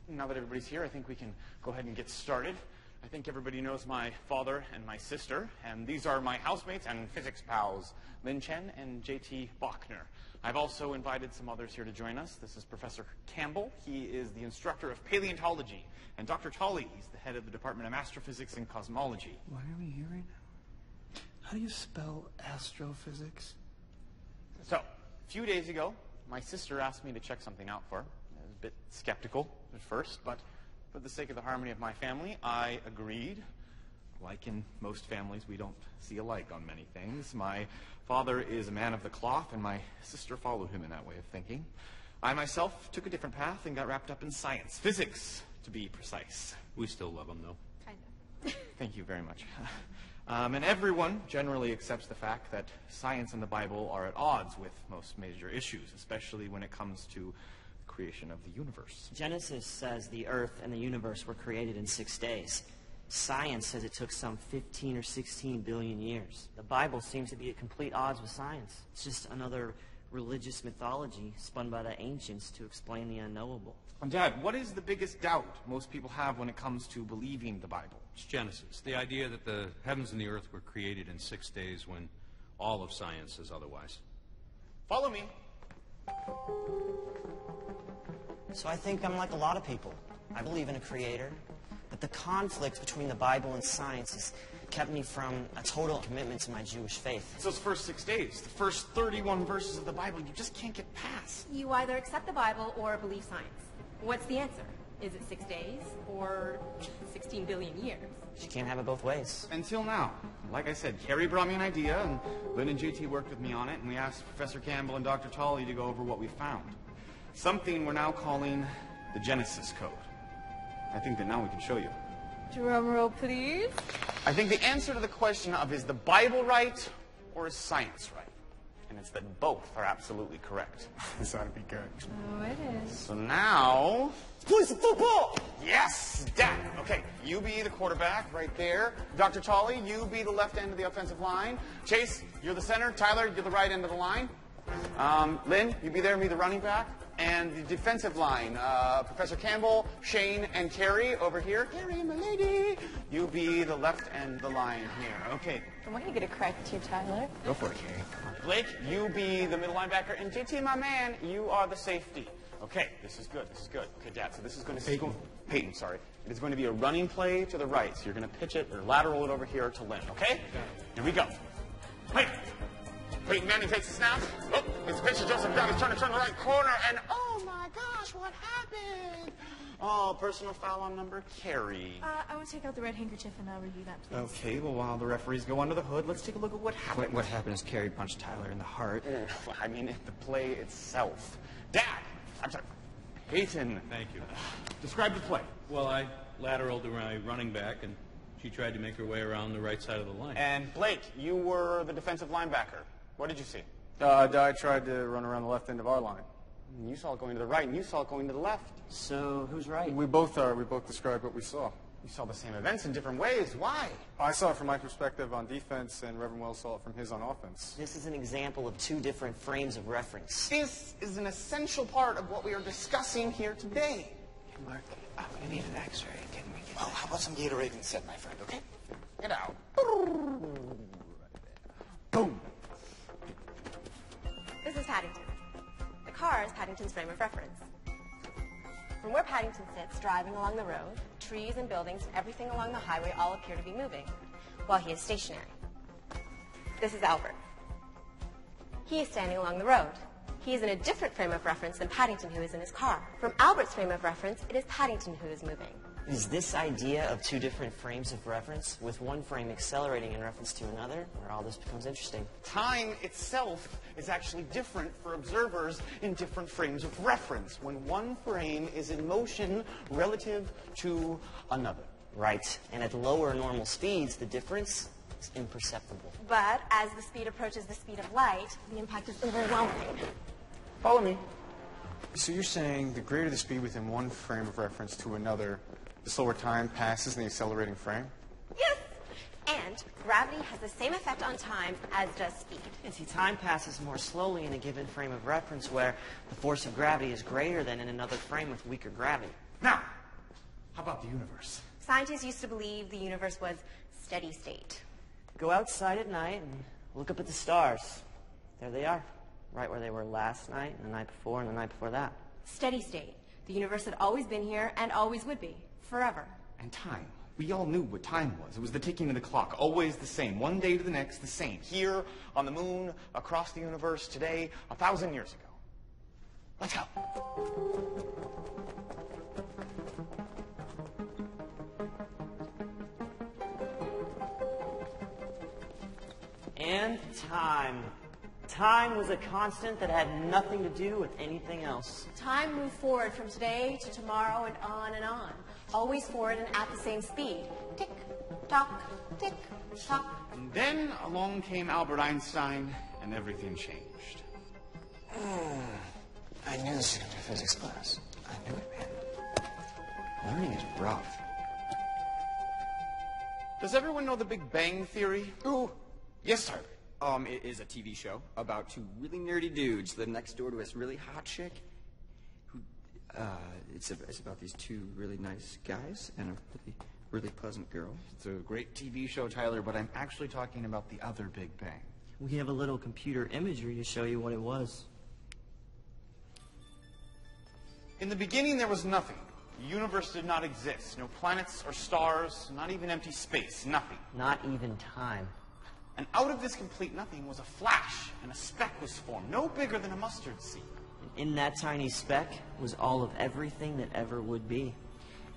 Now that everybody's here, I think we can go ahead and get started. I think everybody knows my father and my sister, and these are my housemates and physics pals, Lin Chen and J.T. Bachner. I've also invited some others here to join us. This is Professor Campbell. He is the instructor of paleontology. And Dr. Tolley, he's the head of the Department of Astrophysics and Cosmology. Why are we here right now? How do you spell astrophysics? So, a few days ago, my sister asked me to check something out for her. I was a bit skeptical at first, but for the sake of the harmony of my family, I agreed. Like in most families, we don't see alike on many things. My father is a man of the cloth, and my sister followed him in that way of thinking. I myself took a different path and got wrapped up in science, physics, to be precise. We still love him, though. Kind of. Thank you very much. And everyone generally accepts the fact that science and the Bible are at odds with most major issues, especially when it comes to the creation of the universe. Genesis says the earth and the universe were created in 6 days. Science says it took some 15 or 16 billion years. The Bible seems to be at complete odds with science. It's just another religious mythology spun by the ancients to explain the unknowable. Dad, what is the biggest doubt most people have when it comes to believing the Bible? It's Genesis, the idea that the heavens and the earth were created in 6 days when all of science says otherwise. Follow me. So I think I'm like a lot of people. I believe in a creator, but the conflict between the Bible and science has kept me from a total commitment to my Jewish faith. It's those first 6 days, the first 31 verses of the Bible, you just can't get past. You either accept the Bible or believe science. What's the answer? Is it 6 days or 16 billion years? You can't have it both ways. Until now. Like I said, Carrie brought me an idea, and Lynn and JT worked with me on it, and we asked Professor Campbell and Dr. Tolley to go over what we found. Something we're now calling the Genesis Code. I think that now we can show you. Drum roll, please. I think the answer to the question of is the Bible right or is science right? And it's that both are absolutely correct. This ought to be good. Oh, it is. So now, let's play some football! Yes, Dad. Okay, you be the quarterback right there. Dr. Tolley, you be the left end of the offensive line. Chase, you're the center. Tyler, you're the right end of the line. Lynn, you be there and be the running back. And the defensive line, Professor Campbell, Shane, and Carrie over here. Carrie, my lady. You be the left end of the line here. Okay. I want you to get a crack too, Tyler. Go for it, Carrie. Come on. Blake, you be the middle linebacker. And JT, my man, you are the safety. Okay, this is good. This is good. Okay, Dad, so this is going to... Peyton, sorry. It is going to be a running play to the right. So you're going to pitch it or lateral it over here to Lynn, okay? Here we go. Peyton. Peyton Manning takes the snap. Oh, his pitch to Joseph Young. He's trying to turn the right corner, and oh my gosh, what happened? Oh, personal foul on number Carrie. I would take out the red handkerchief and I'll review that, please. Okay, well, while the referees go under the hood, let's take a look at what happened. What happened is Carrie punched Tyler in the heart. I mean, the play itself. Dad! I'm sorry. Peyton. Thank you. Describe the play. Well, I lateraled to my running back, and she tried to make her way around the right side of the line. And Blake, you were the defensive linebacker. What did you see? I tried to run around the left end of our line. You saw it going to the right, and you saw it going to the left. So who's right? We both described what we saw. You saw the same events in different ways. Why? I saw it from my perspective on defense, and Reverend Wells saw it from his on offense. This is an example of two different frames of reference. This is an essential part of what we are discussing here today. Hey, Mark, I'm going to need an x-ray. Can we get Well, how about some Gatorade instead, my friend, okay? Get out. Boom. This is Paddington. The car is Paddington's frame of reference. From where Paddington sits, driving along the road, trees and buildings and everything along the highway all appear to be moving, while he is stationary. This is Albert. He is standing along the road. He is in a different frame of reference than Paddington, who is in his car. From Albert's frame of reference, it is Paddington who is moving. Is this idea of two different frames of reference, with one frame accelerating in reference to another, where all this becomes interesting? Time itself is actually different for observers in different frames of reference when one frame is in motion relative to another. Right. And at lower normal speeds, the difference is imperceptible. But as the speed approaches the speed of light, the impact is overwhelming. Follow me. So you're saying the greater the speed within one frame of reference to another, the slower time passes in the accelerating frame? Yes! And gravity has the same effect on time as does speed. And see, time passes more slowly in a given frame of reference where the force of gravity is greater than in another frame with weaker gravity. Now, How about the universe? Scientists used to believe the universe was steady state. Go outside at night and look up at the stars. There they are, right where they were last night, and the night before, and the night before that. Steady state. The universe had always been here and always would be. Forever. And time. We all knew what time was. It was the ticking of the clock, always the same. One day to the next, the same. Here, on the moon, across the universe, today, 1,000 years ago. Let's go. And time. Time was a constant that had nothing to do with anything else. Time moved forward from today to tomorrow and on and on. Always forward and at the same speed. Tick, tock, tick, tock. And then along came Albert Einstein, and everything changed. I knew this was going to be a physics class. I knew it, man. Learning is rough. Does everyone know the Big Bang Theory? Ooh. Yes, Tyler. It is a TV show about two really nerdy dudes live next door to this really hot chick. Who, it's about these two really nice guys and a really pleasant girl. It's a great TV show, Tyler, but I'm actually talking about the other Big Bang. We have a little computer imagery to show you what it was. In the beginning, there was nothing. The universe did not exist. No planets or stars, not even empty space, nothing. Not even time. And out of this complete nothing was a flash, and a speck was formed, no bigger than a mustard seed. In that tiny speck was all of everything that ever would be.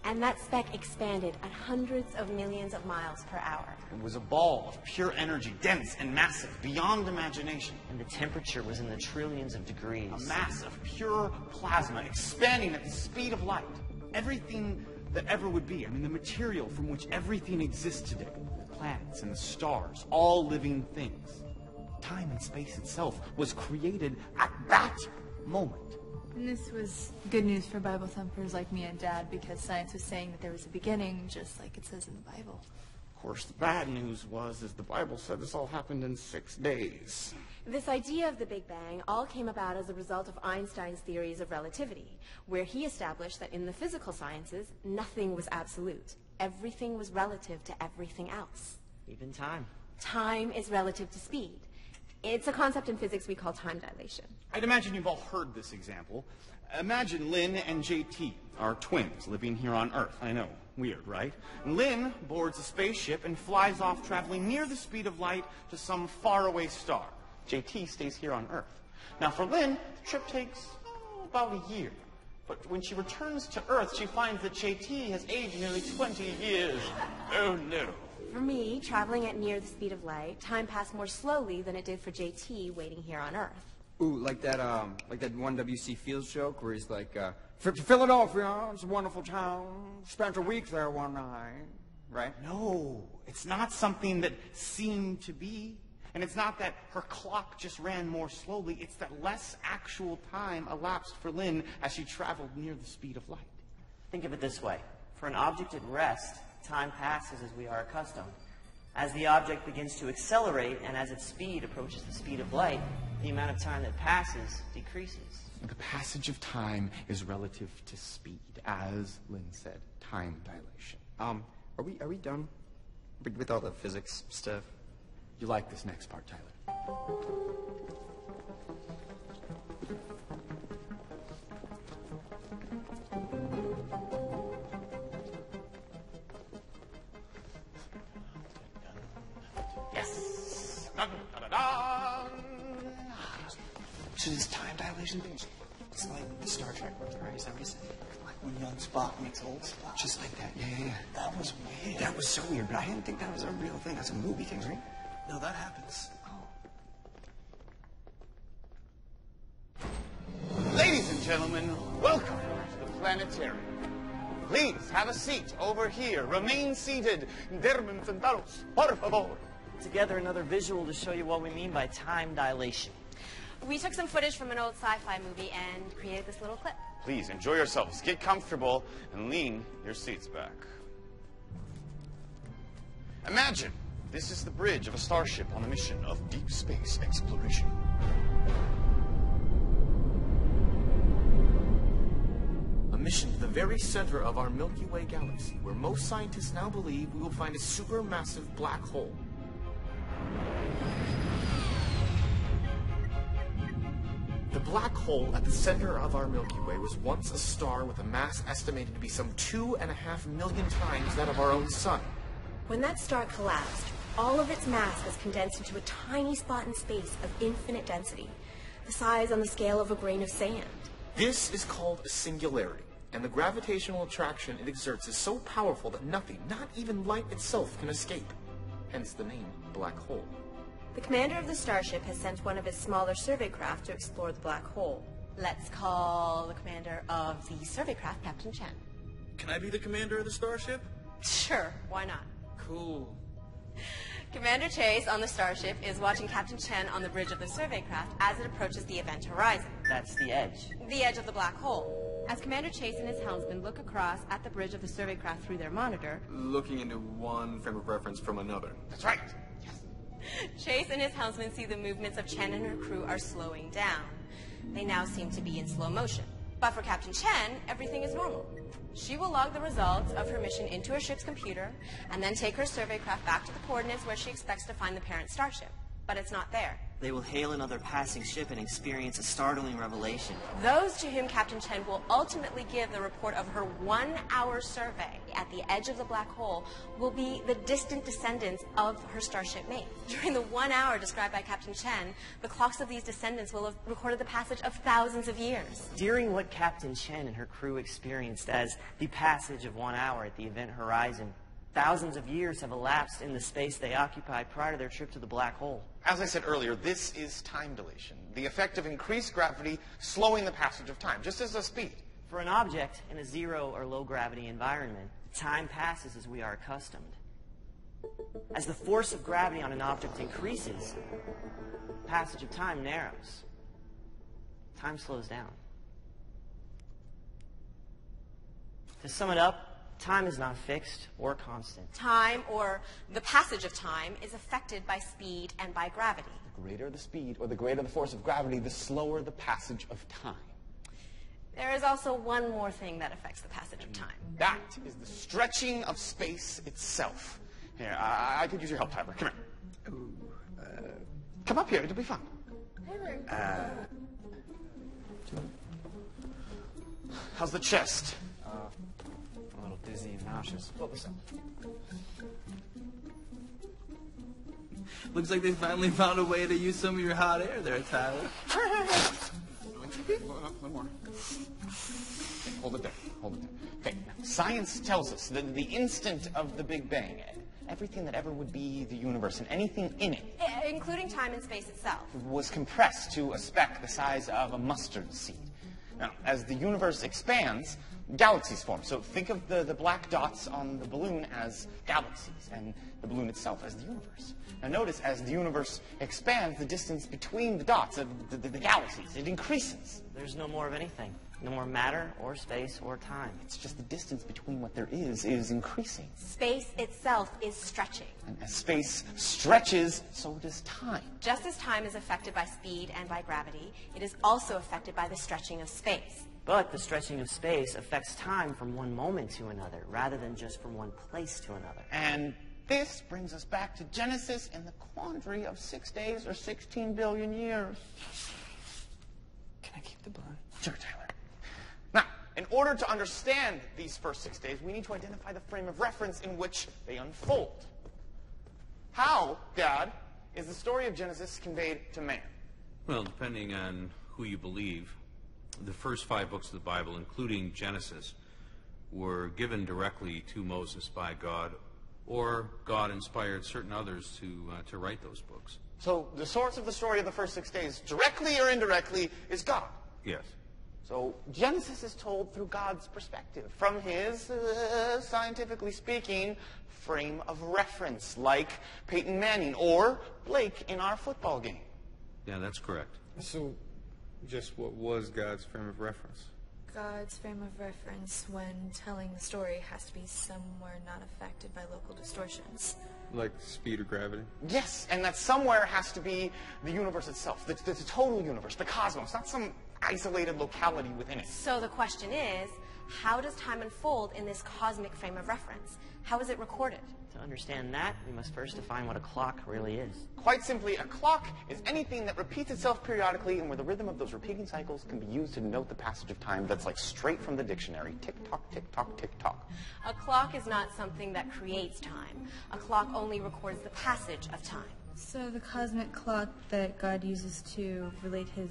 And that speck expanded at hundreds of millions of miles per hour. It was a ball of pure energy, dense and massive, beyond imagination. And the temperature was in the trillions of degrees. A mass of pure plasma expanding at the speed of light. Everything that ever would be. I mean, the material from which everything exists today. The planets and the stars, all living things. Time and space itself was created at that moment. And this was good news for Bible thumpers like me and Dad, because science was saying that there was a beginning, just like it says in the Bible. Of course, the bad news was, as the Bible said, this all happened in 6 days. This idea of the Big Bang all came about as a result of Einstein's theories of relativity, where he established that in the physical sciences, nothing was absolute. Everything was relative to everything else. Even time. Time is relative to speed. It's a concept in physics we call time dilation. I'd imagine you've all heard this example. Imagine Lynn and JT are twins living here on Earth. I know, weird, right? Lynn boards a spaceship and flies off traveling near the speed of light to some faraway star. JT stays here on Earth. Now for Lynn, the trip takes about a year. But when she returns to Earth, she finds that JT has aged nearly 20 years. Oh no. For me, traveling at near the speed of light, time passed more slowly than it did for JT waiting here on Earth. Ooh, like that one W.C. Fields joke where he's like, Philadelphia, it's a wonderful town. Spent a week there one night, right? No, it's not something that seemed to be. And it's not that her clock just ran more slowly. It's that less actual time elapsed for Lynn as she traveled near the speed of light. Think of it this way. For an object at rest, time passes as we are accustomed. As the object begins to accelerate and as its speed approaches the speed of light, the amount of time that passes decreases. The passage of time is relative to speed, as Lynn said, time dilation. Are we done with all the physics stuff? You like this next part, Tyler? Yes. Dun, dun, dun, dun. So this time dilation thing, it's like the Star Trek movie, right? Is that what you said? Like when young Spock meets old Spock. Just like that, yeah. That was weird. That was so weird, but I didn't think that was a real thing. That's a movie thing, right? No, that happens. Ladies and gentlemen, welcome to the planetarium. Please have a seat over here. Remain seated. Dermen sentados, por favor. Together, another visual to show you what we mean by time dilation. We took some footage from an old sci-fi movie and created this little clip. Please enjoy yourselves. Get comfortable and lean your seats back. Imagine this is the bridge of a starship on a mission of deep space exploration. A mission to the very center of our Milky Way galaxy, where most scientists now believe we will find a supermassive black hole. The black hole at the center of our Milky Way was once a star with a mass estimated to be some 2.5 million times that of our own sun. When that star collapsed, all of its mass was condensed into a tiny spot in space of infinite density, the size on the scale of a grain of sand. This is called a singularity, and the gravitational attraction it exerts is so powerful that nothing, not even light itself, can escape. Hence the name black hole. The commander of the starship has sent one of his smaller survey craft to explore the black hole. Let's call the commander of the survey craft Captain Chen. Can I be the commander of the starship? Sure, why not? Cool. Commander Chase on the starship is watching Captain Chen on the bridge of the survey craft as it approaches the event horizon. That's the edge. The edge of the black hole. As Commander Chase and his helmsman look across at the bridge of the survey craft through their monitor, Looking into one frame of reference from another. That's right. Chase and his helmsman see the movements of Chen and her crew are slowing down. They now seem to be in slow motion. But for Captain Chen, everything is normal. She will log the results of her mission into her ship's computer and then take her survey craft back to the coordinates where she expects to find the parent starship. But it's not there. They will hail another passing ship and experience a startling revelation. Those to whom Captain Chen will ultimately give the report of her 1-hour survey at the edge of the black hole will be the distant descendants of her starship mate. During the 1 hour described by Captain Chen, the clocks of these descendants will have recorded the passage of thousands of years. During what Captain Chen and her crew experienced as the passage of 1 hour at the event horizon, thousands of years have elapsed in the space they occupied prior to their trip to the black hole. As I said earlier, this is time dilation, the effect of increased gravity slowing the passage of time, just as does speed. For an object in a zero or low gravity environment, time passes as we are accustomed. As the force of gravity on an object increases, the passage of time narrows. Time slows down. To sum it up, time is not fixed or constant. Time, or the passage of time, is affected by speed and by gravity. The greater the speed or the greater the force of gravity, the slower the passage of time. There is also one more thing that affects the passage of time. That is the stretching of space itself. Here, I could use your help, Tyler. Come here. Come up here. It'll be fun. How's the chest? A little dizzy and nauseous. What was that? Looks like they finally found a way to use some of your hot air there, Tyler. One more. Hold it there. Hold it there. Okay. Science tells us that the instant of the Big Bang, everything that ever would be the universe and anything in it, Including time and space itself. was compressed to a speck the size of a mustard seed. Now, as the universe expands, galaxies form. So think of the black dots on the balloon as galaxies, and the balloon itself as the universe. Now notice, as the universe expands, the distance between the dots, the galaxies, it increases. There's no more of anything. No more matter or space or time. It's just the distance between what there is increasing. Space itself is stretching. And as space stretches, so does time. Just as time is affected by speed and by gravity, it is also affected by the stretching of space. But the stretching of space affects time from one moment to another, rather than just from one place to another. And this brings us back to Genesis and the quandary of 6 days or 16 billion years. Can I keep the bun? Sure, Tyler. Now, in order to understand these first 6 days, we need to identify the frame of reference in which they unfold. How, Dad, is the story of Genesis conveyed to man? Well, depending on who you believe, the first 5 books of the Bible, including Genesis, were given directly to Moses by God, or God inspired certain others to write those books. So the source of the story of the first 6 days, directly or indirectly, is God. Yes. So Genesis is told through God's perspective, from his, scientifically speaking, frame of reference, like Peyton Manning or Blake in our football game. Yeah, that's correct. So, just what was God's frame of reference? God's frame of reference when telling the story has to be somewhere not affected by local distortions. Like speed or gravity? Yes, and that somewhere has to be the universe itself, the total universe, the cosmos, not some isolated locality within it. So the question is, How does time unfold in this cosmic frame of reference? How is it recorded? To understand that, we must first define what a clock really is. Quite simply, a clock is anything that repeats itself periodically and where the rhythm of those repeating cycles can be used to denote the passage of time. That's like straight from the dictionary. Tick-tock, tick-tock, tick-tock. A clock is not something that creates time. A clock only records the passage of time. So the cosmic clock that God uses to relate his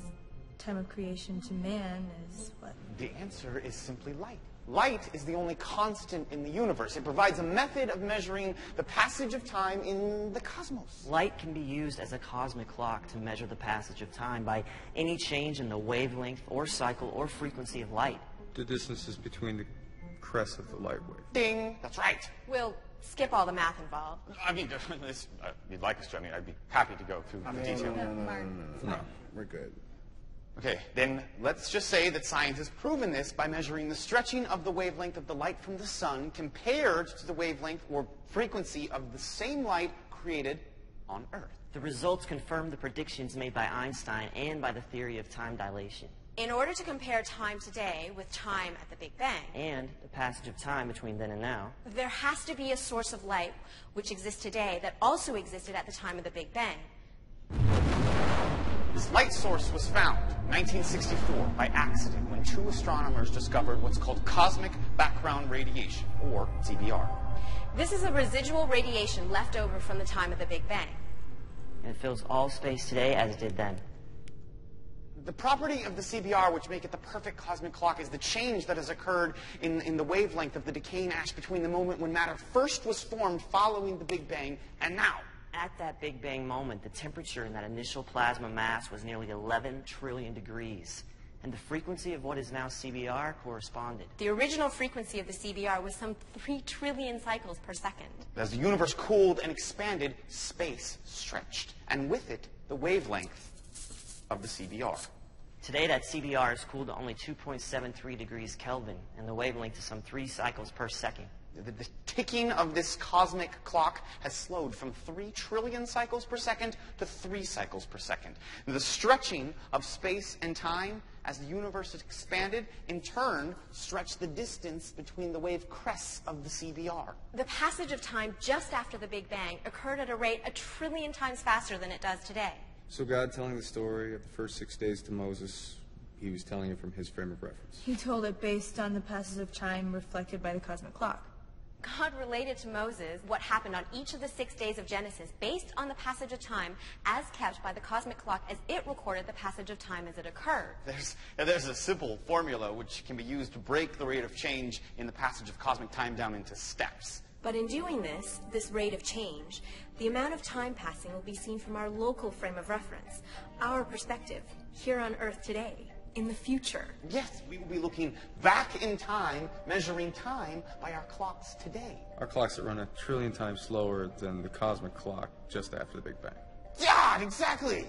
time of creation to man is what? The answer is simply light. Light is the only constant in the universe. It provides a method of measuring the passage of time in the cosmos. Light can be used as a cosmic clock to measure the passage of time by any change in the wavelength or cycle or frequency of light. The distances between the crests of the light wave. Ding! That's right. We'll skip all the math involved. I mean, if you'd like us to, I'd be happy to go through the detail. No, we're good. Okay, then let's just say that science has proven this by measuring the stretching of the wavelength of the light from the sun compared to the wavelength or frequency of the same light created on Earth. The results confirm the predictions made by Einstein and by the theory of time dilation. In order to compare time today with time at the Big Bang, And the passage of time between then and now, there has to be a source of light which exists today that also existed at the time of the Big Bang. This light source was found in 1964 by accident when two astronomers discovered what's called cosmic background radiation, or CBR. This is a residual radiation left over from the time of the Big Bang. and it fills all space today as it did then. The property of the CBR, which make it the perfect cosmic clock, is the change that has occurred in the wavelength of the decaying ash between the moment when matter first was formed following the Big Bang and now. At that Big Bang moment, the temperature in that initial plasma mass was nearly 11 trillion degrees. And the frequency of what is now CBR corresponded. The original frequency of the CBR was some 3 trillion cycles per second. As the universe cooled and expanded, space stretched, and with it, the wavelength of the CBR. Today, that CBR is cooled to only 2.73 degrees Kelvin, and the wavelength is some 3 cycles per second. The ticking of this cosmic clock has slowed from 3 trillion cycles per second to 3 cycles per second. The stretching of space and time as the universe has expanded, in turn, stretched the distance between the wave crests of the CBR. The passage of time just after the Big Bang occurred at a rate 1 trillion times faster than it does today. So God telling the story of the first 6 days to Moses, he was telling it from his frame of reference. He told it based on the passage of time reflected by the cosmic clock. God related to Moses what happened on each of the 6 days of Genesis based on the passage of time as kept by the cosmic clock as it recorded the passage of time as it occurred. There's a simple formula which can be used to break the rate of change in the passage of cosmic time down into steps. But in doing this rate of change, the amount of time passing will be seen from our local frame of reference, our perspective, here on Earth today, in the future. Yes, we will be looking back in time, measuring time by our clocks today. Our clocks that run 1 trillion times slower than the cosmic clock just after the Big Bang. Yeah, exactly!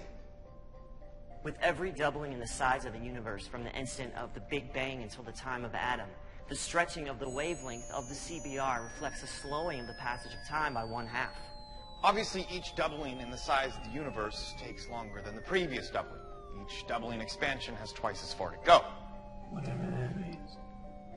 With every doubling in the size of the universe from the instant of the Big Bang until the time of Adam, the stretching of the wavelength of the CBR reflects a slowing of the passage of time by 1/2. Obviously, each doubling in the size of the universe takes longer than the previous doubling. Each doubling expansion has twice as far to go. Whatever that means.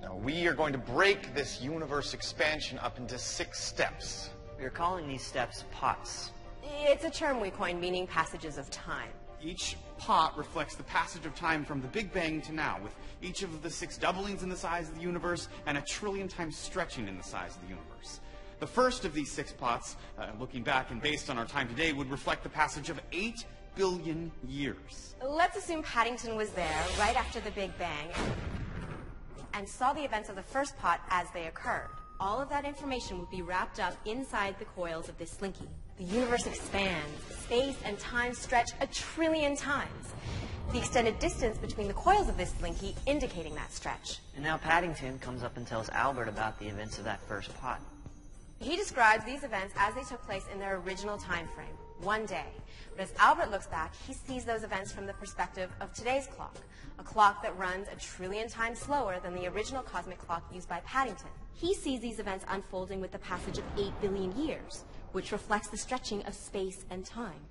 Now, we are going to break this universe expansion up into 6 steps. We are calling these steps pots. It's a term we coined meaning passages of time. Each pot reflects the passage of time from the Big Bang to now, with each of the 6 doublings in the size of the universe and 1 trillion times stretching in the size of the universe. The first of these 6 pots, looking back and based on our time today, would reflect the passage of 8 billion years. Let's assume Paddington was there right after the Big Bang and saw the events of the first pot as they occurred. All of that information would be wrapped up inside the coils of this slinky. The universe expands. Space and time stretch 1 trillion times. The extended distance between the coils of this slinky indicating that stretch. And now Paddington comes up and tells Albert about the events of that first pot. He describes these events as they took place in their original time frame, one day. But as Albert looks back, he sees those events from the perspective of today's clock, a clock that runs 1 trillion times slower than the original cosmic clock used by Paddington. He sees these events unfolding with the passage of 8 billion years, which reflects the stretching of space and time.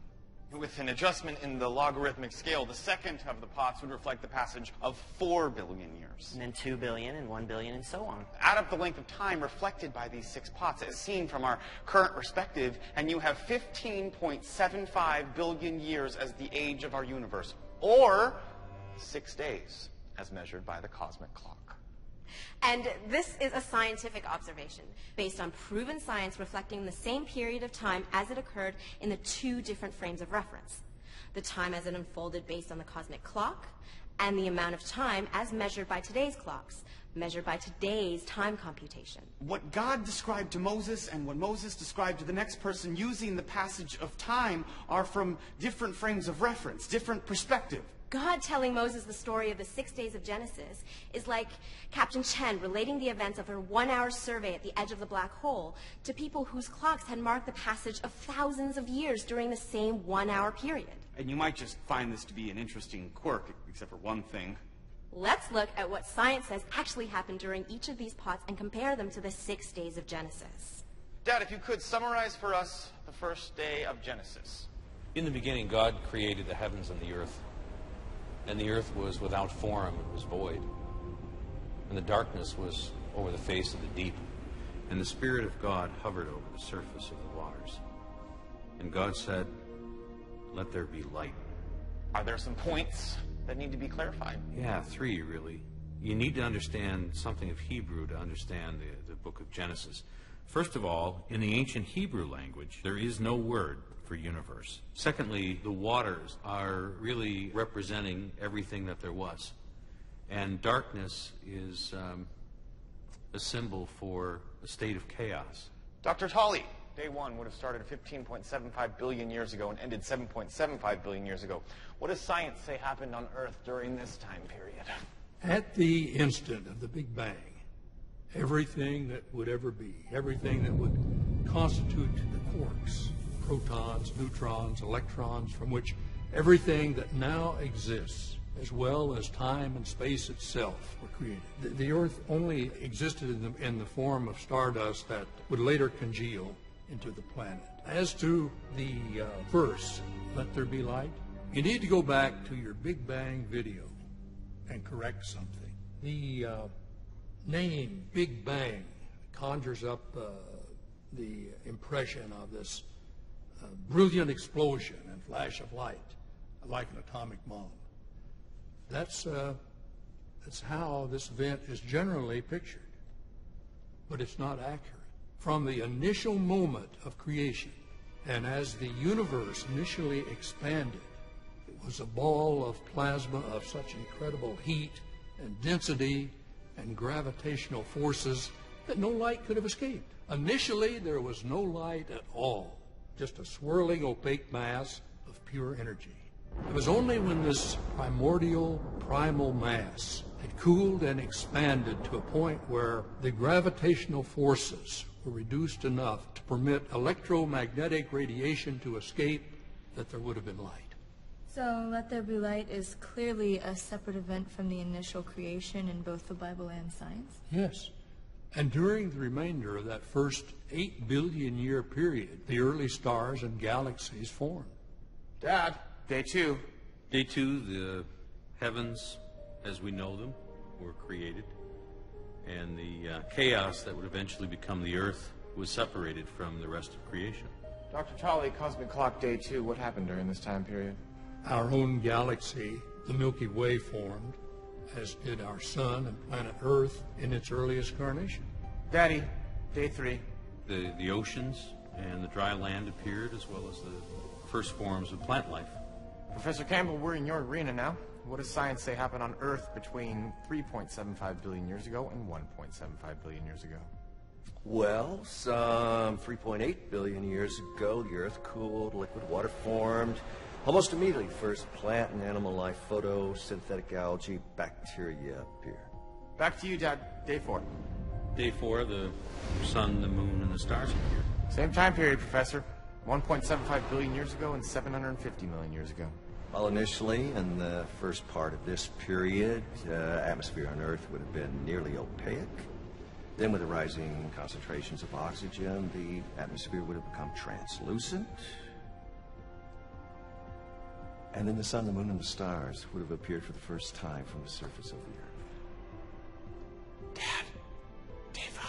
With an adjustment in the logarithmic scale, the second of the pots would reflect the passage of 4 billion years. And then 2 billion and 1 billion and so on. Add up the length of time reflected by these 6 pots as seen from our current perspective, and you have 15.75 billion years as the age of our universe, or 6 days as measured by the cosmic clock. And this is a scientific observation based on proven science reflecting the same period of time as it occurred in the 2 different frames of reference. The time as it unfolded based on the cosmic clock, and the amount of time as measured by today's clocks, measured by today's time computation. What God described to Moses and what Moses described to the next person using the passage of time are from different frames of reference, different perspective. God telling Moses the story of the 6 days of Genesis is like Captain Chen relating the events of her 1-hour survey at the edge of the black hole to people whose clocks had marked the passage of thousands of years during the same 1-hour period. And you might just find this to be an interesting quirk, except for one thing. Let's look at what science says actually happened during each of these pots and compare them to the 6 days of Genesis. Dad, if you could summarize for us the first day of Genesis. In the beginning, God created the heavens and the earth. And the earth was without form, it was void. And the darkness was over the face of the deep. And the Spirit of God hovered over the surface of the waters. And God said, "Let there be light." Are there some points that need to be clarified? Yeah, 3 really. You need to understand something of Hebrew to understand the book of Genesis. First of all, in the ancient Hebrew language, there is no word for universe. Secondly, the waters are really representing everything that there was. And darkness is a symbol for a state of chaos. Dr. Tolley, day 1 would have started 15.75 billion years ago and ended 7.75 billion years ago. What does science say happened on Earth during this time period? At the instant of the Big Bang, everything that would ever be, everything that would constitute the quarks, protons, neutrons, electrons, from which everything that now exists, as well as time and space itself, were created. The Earth only existed in the form of stardust that would later congeal into the planet. As to the verse, "Let there be light," you need to go back to your Big Bang video and correct something. The name Big Bang conjures up the impression of this brilliant explosion and flash of light, like an atomic bomb. That's how this event is generally pictured, but it's not accurate. From the initial moment of creation, and as the universe initially expanded, it was a ball of plasma of such incredible heat and density and gravitational forces that no light could have escaped. Initially, there was no light at all, just a swirling opaque mass of pure energy. It was only when this primordial primal mass had cooled and expanded to a point where the gravitational forces were reduced enough to permit electromagnetic radiation to escape that there would have been light. So, let there be light is clearly a separate event from the initial creation in both the Bible and science? Yes. And during the remainder of that first 8 billion year period, the early stars and galaxies formed. Dad, day 2. Day 2, the heavens as we know them were created, and the chaos that would eventually become the earth was separated from the rest of creation. Dr. Tolley, cosmic clock day 2, what happened during this time period? Our own galaxy, the Milky Way, formed, as did our sun and planet Earth in its earliest carnation. Daddy, day 3. The oceans and the dry land appeared, as well as the first forms of plant life. Professor Campbell, we're in your arena now. What does science say happened on Earth between 3.75 billion years ago and 1.75 billion years ago? Well, some 3.8 billion years ago, the Earth cooled, liquid water formed. Almost immediately, first plant and animal life, photosynthetic algae, bacteria appeared. Back to you, Dad. Day 4. Day 4, the sun, the moon, and the stars appeared. Same time period, Professor. 1.75 billion years ago and 750 million years ago. Well, initially, in the first part of this period, atmosphere on Earth would have been nearly opaque. Then, with the rising concentrations of oxygen, the atmosphere would have become translucent. And then the sun, the moon, and the stars would have appeared for the first time from the surface of the earth. Dad, day 5.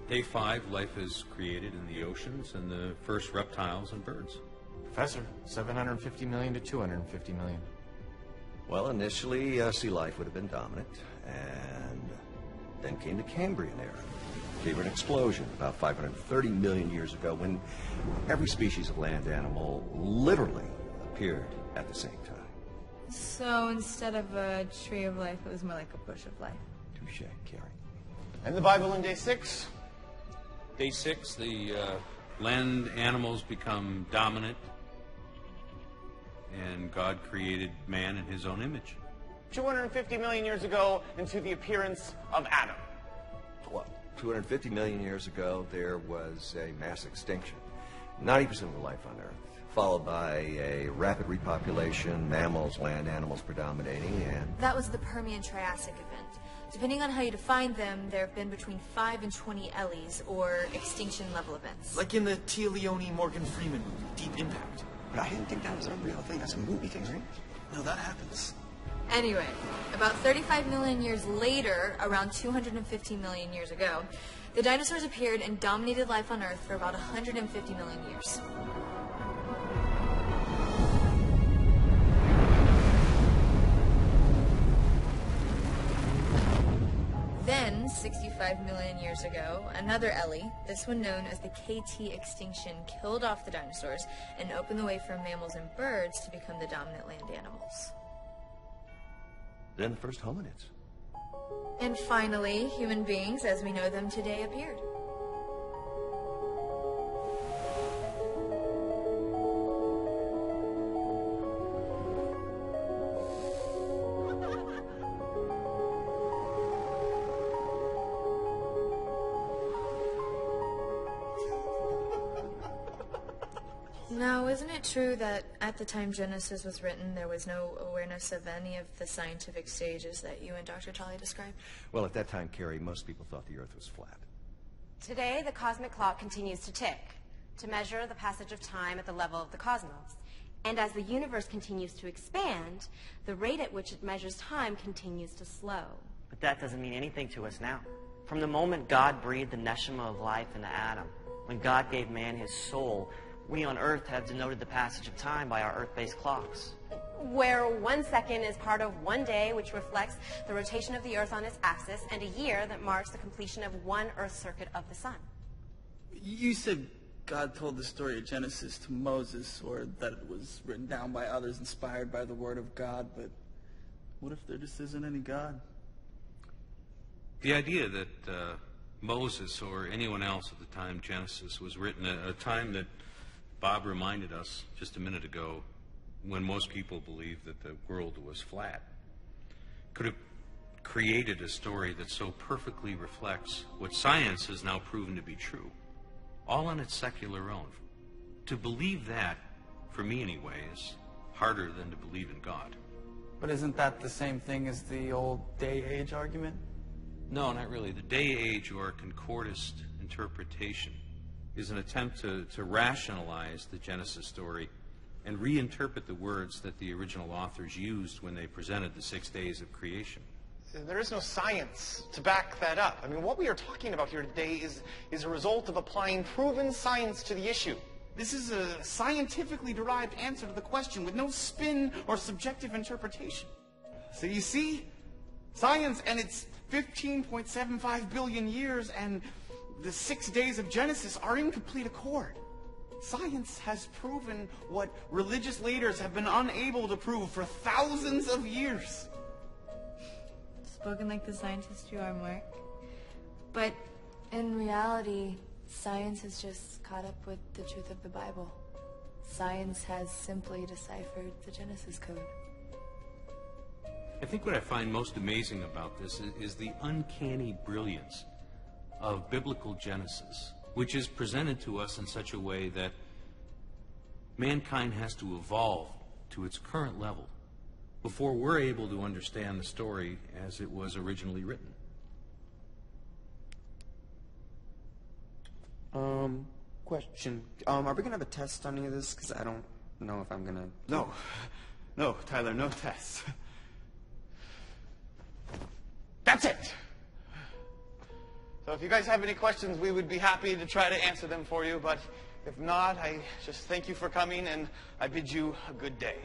Day 5, life is created in the oceans and the first reptiles and birds. Professor, 750 million to 250 million. Well, initially, sea life would have been dominant, and then came the Cambrian era. Gave an explosion about 530 million years ago when every species of land animal literally appeared at the same time. So instead of a tree of life, it was more like a bush of life. Touche, Carrie. And the Bible in day 6? Day 6, the land animals become dominant, and God created man in his own image. 250 million years ago into the appearance of Adam. Well, 250 million years ago, there was a mass extinction. 90% of the life on Earth, followed by a rapid repopulation, mammals, land animals predominating, and... That was the Permian-Triassic event. Depending on how you define them, there have been between 5 and 20 ELLIs, or extinction-level events. Like in the Tia Leone Morgan Freeman movie, Deep Impact. But I didn't think that was a real thing. That's a movie thing, right? No, that happens. Anyway, about 35 million years later, around 250 million years ago, the dinosaurs appeared and dominated life on Earth for about 150 million years. Then, 65 million years ago, another Ellie, this one known as the KT extinction, killed off the dinosaurs and opened the way for mammals and birds to become the dominant land animals. Then the first hominids. And finally, human beings, as we know them today, appeared. Now, isn't it true that at the time Genesis was written, there was no awareness of any of the scientific stages that you and Dr. Tully described? Well, at that time, Carrie, most people thought the Earth was flat. Today, the cosmic clock continues to tick, to measure the passage of time at the level of the cosmos. And as the universe continues to expand, the rate at which it measures time continues to slow. But that doesn't mean anything to us now. From the moment God breathed the neshama of life into Adam, when God gave man his soul, we on Earth have denoted the passage of time by our Earth-based clocks. Where 1 second is part of one day, which reflects the rotation of the Earth on its axis, and a year that marks the completion of one Earth circuit of the sun. You said God told the story of Genesis to Moses, or that it was written down by others inspired by the Word of God, but what if there just isn't any God? The idea that Moses or anyone else at the time Genesis was written at a time that Bob reminded us just a minute ago, when most people believed that the world was flat, could have created a story that so perfectly reflects what science has now proven to be true, all on its secular own. To believe that, for me anyway, is harder than to believe in God. But isn't that the same thing as the old day-age argument? No, not really. The day-age or concordist interpretation is an attempt to rationalize the Genesis story and reinterpret the words that the original authors used when they presented the 6 days of creation. There is no science to back that up. I mean, what we are talking about here today is a result of applying proven science to the issue. This is a scientifically derived answer to the question with no spin or subjective interpretation. So you see, science and its 15.75 billion years and the 6 days of Genesis are in complete accord. Science has proven what religious leaders have been unable to prove for thousands of years. Spoken like the scientist you are, Mark. But in reality, science has just caught up with the truth of the Bible. Science has simply deciphered the Genesis code. I think what I find most amazing about this is the uncanny brilliance of biblical Genesis, which is presented to us in such a way that mankind has to evolve to its current level before we're able to understand the story as it was originally written. Question. Are we going to have a test on any of this? Because I don't know if I'm going to... No, Tyler, no tests. That's it. So if you guys have any questions, we would be happy to try to answer them for you. But if not, I just thank you for coming, and I bid you a good day.